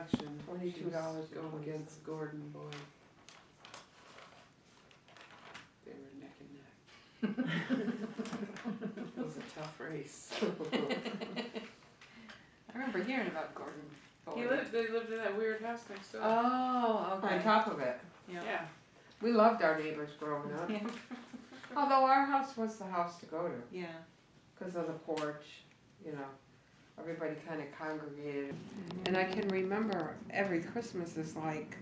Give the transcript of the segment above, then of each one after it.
$22 going against Gordon, boy. They were neck and neck. It was a tough race. I remember hearing about Gordon. They lived in that weird house next door. Oh, okay. On top of it. Yeah. We loved our neighbors growing up. Yeah. Although our house was the house to go to. Yeah. Because of the porch, you know. Everybody kind of congregated. And I can remember every Christmas is like,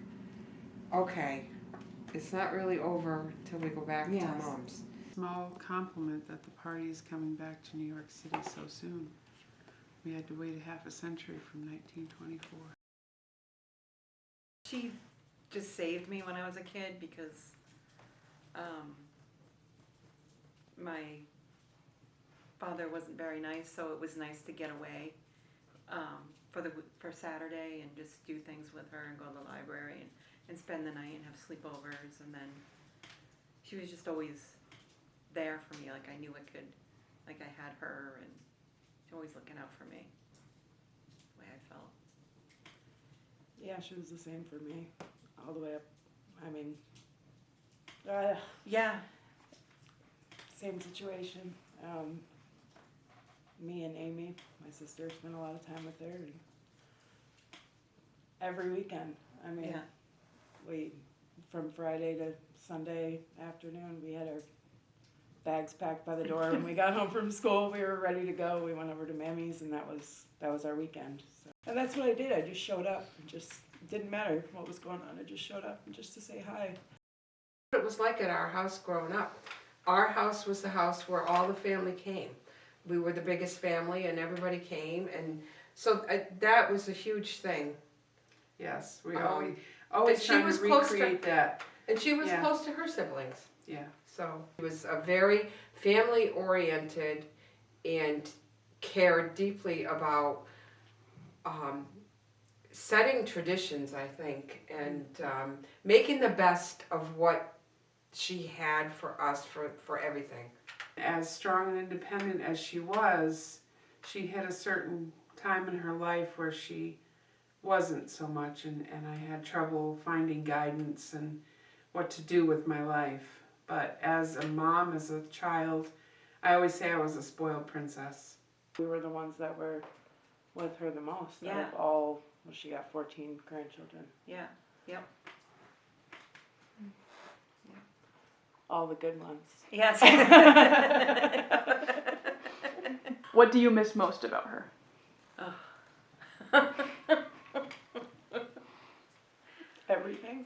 okay, it's not really over till we go back to Mom's. Small compliment that the party is coming back to New York City so soon. We had to wait a half a century from 1924. She just saved me when I was a kid because my father wasn't very nice, so it was nice to get away for Saturday and just do things with her and go to the library and spend the night and have sleepovers. And then she was just always there for me. Like I knew I could, like I had her, and she was always looking out for me. The way I felt. Yeah, she was the same for me, all the way up. I mean, Yeah. same situation. Me and Amy, my sister, spent a lot of time with her, and every weekend. I mean, Yeah. we, from Friday to Sunday afternoon, we had our bags packed by the door. When we got home from school, we were ready to go. We went over to Mammy's, and that was our weekend. So. And that's what I did. I just showed up, and just it didn't matter what was going on. I just showed up and just to say hi. It was like at our house growing up. Our house was the house where all the family came. We were the biggest family, and everybody came, and so that was a huge thing. Yes, we and always she trying was to close to- recreate that. And she was Yeah. close to her siblings. Yeah. So it was a very family-oriented and cared deeply about setting traditions, I think, and making the best of what she had for us for everything. As strong and independent as she was, she hit a certain time in her life where she wasn't so much, and I had trouble finding guidance and what to do with my life. But as a mom, as a child, I always say I was a spoiled princess. We were the ones that were with her the most. Yeah. Out of all, well, she got 14 grandchildren. Yeah. Yep. All the good ones. Yes. What do you miss most about her? Everything.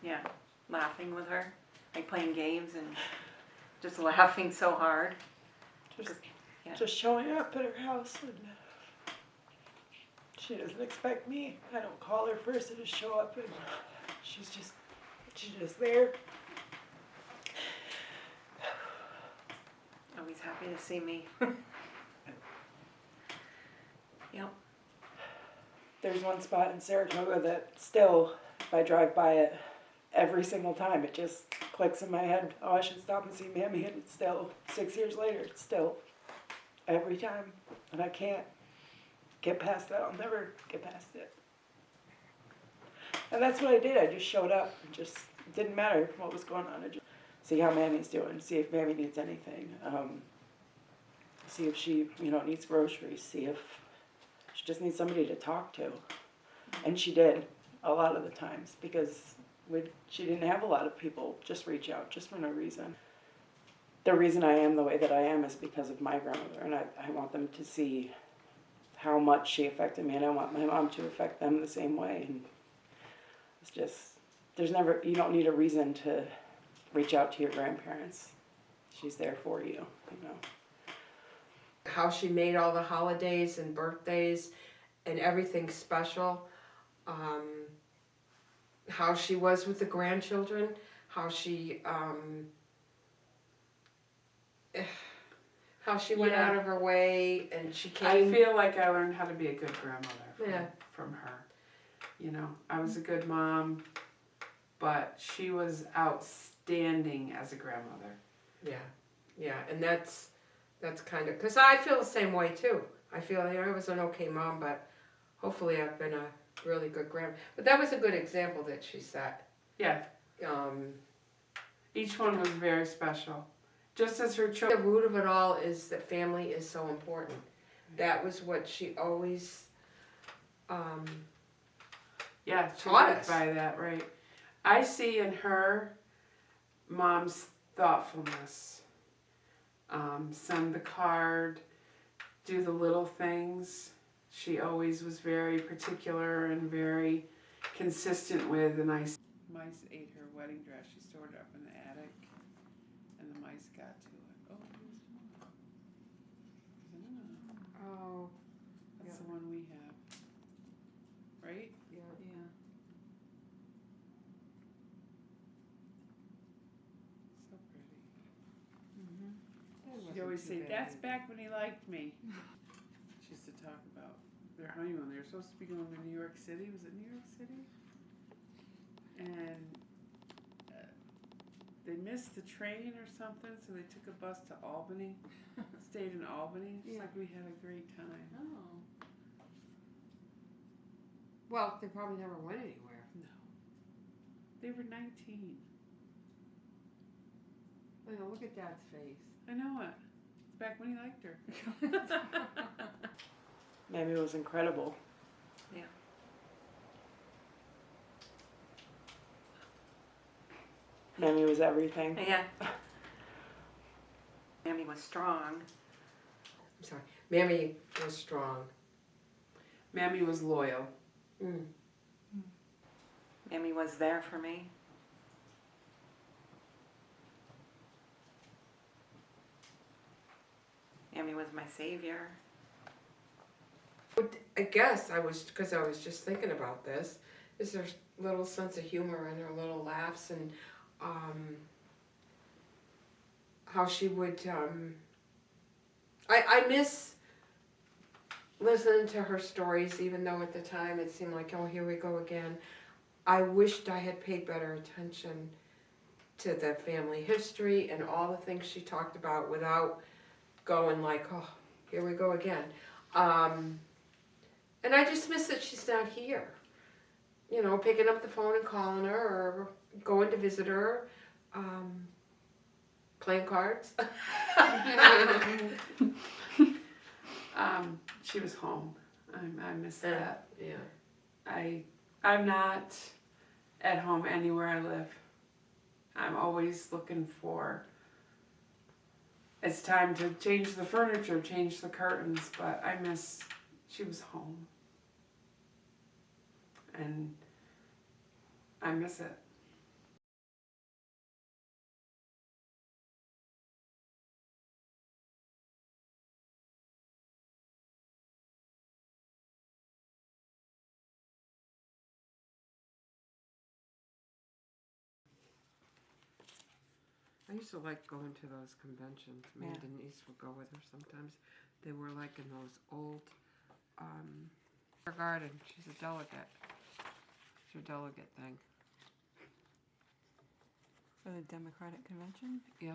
Yeah, laughing with her, like playing games and just laughing so hard. Just showing up at her house, and she doesn't expect me. I don't call her first. I just show up, and she's just there. Always happy to see me. Yep. There's one spot in Saratoga that still, if I drive by it, every single time it just clicks in my head. Oh, I should stop and see Mammy, and it's still 6 years later. It's still every time, and I can't get past that. I'll never get past it. And that's what I did. I just showed up, and just it didn't matter what was going on. I just see how Mammy's doing. See if Mammy needs anything. See if she, needs groceries. See if she just needs somebody to talk to. And she did a lot of the times because she didn't have a lot of people just reach out just for no reason. The reason I am the way that I am is because of my grandmother, and I want them to see how much she affected me, and I want my mom to affect them the same way. And it's just, you don't need a reason to reach out to your grandparents. She's there for you, How she made all the holidays and birthdays and everything special. How she was with the grandchildren. How she went out of her way, and she came. I feel like I learned how to be a good grandmother from her. I was a good mom, but she was outstanding as a grandmother. Yeah, and that's kind of, because I feel the same way too. I feel I was an okay mom, but hopefully I've been a really good grandma. But that was a good example that she set. Yeah, each one was very special. Just as her The children. root of it all is that family is so important. That was what she always Yeah, she taught lived us. by that, right? I see in her mom's thoughtfulness. Send the card, do the little things. She always was very particular and very consistent with, and mice ate her wedding dress. She stored it up in the attic, and the mice got to it. Oh, there's one. Oh, That's yeah. the one we have, right? yeah. Yeah. So pretty. That She'd wasn't always too say, bad "That's either. back when he liked me." She used to talk about their honeymoon. They were supposed to be going to New York City. Was it New York City? And they missed the train or something, so they took a bus to Albany. Stayed in Albany. It's like we had a great time. Oh. Well, they probably never went anywhere. No. They were 19. I know, look at Dad's face. I know it. It's back when he liked her. Mammy was incredible. Yeah. Mammy was everything. Yeah. Mammy was strong. I'm sorry. Mammy was strong. Mammy was loyal. Mm. Mammy was there for me. Mammy was my savior. I guess because I was just thinking about this, is there a little sense of humor in her little laughs and how she would, I miss listening to her stories, even though at the time it seemed like, oh, here we go again. I wished I had paid better attention to the family history and all the things she talked about without going like, oh, here we go again. And I just miss that she's not here. You know, picking up the phone and calling her or going to visit her, playing cards. She was home. I miss that. Yeah. I'm not at home anywhere I live. I'm always looking for, it's time to change the furniture, change the curtains, but she was home. And I miss it. I used to like going to those conventions. Me and Denise would go with her sometimes. They were like in those old garden. She's a delegate. It's your delegate thing. For the Democratic Convention? Yeah.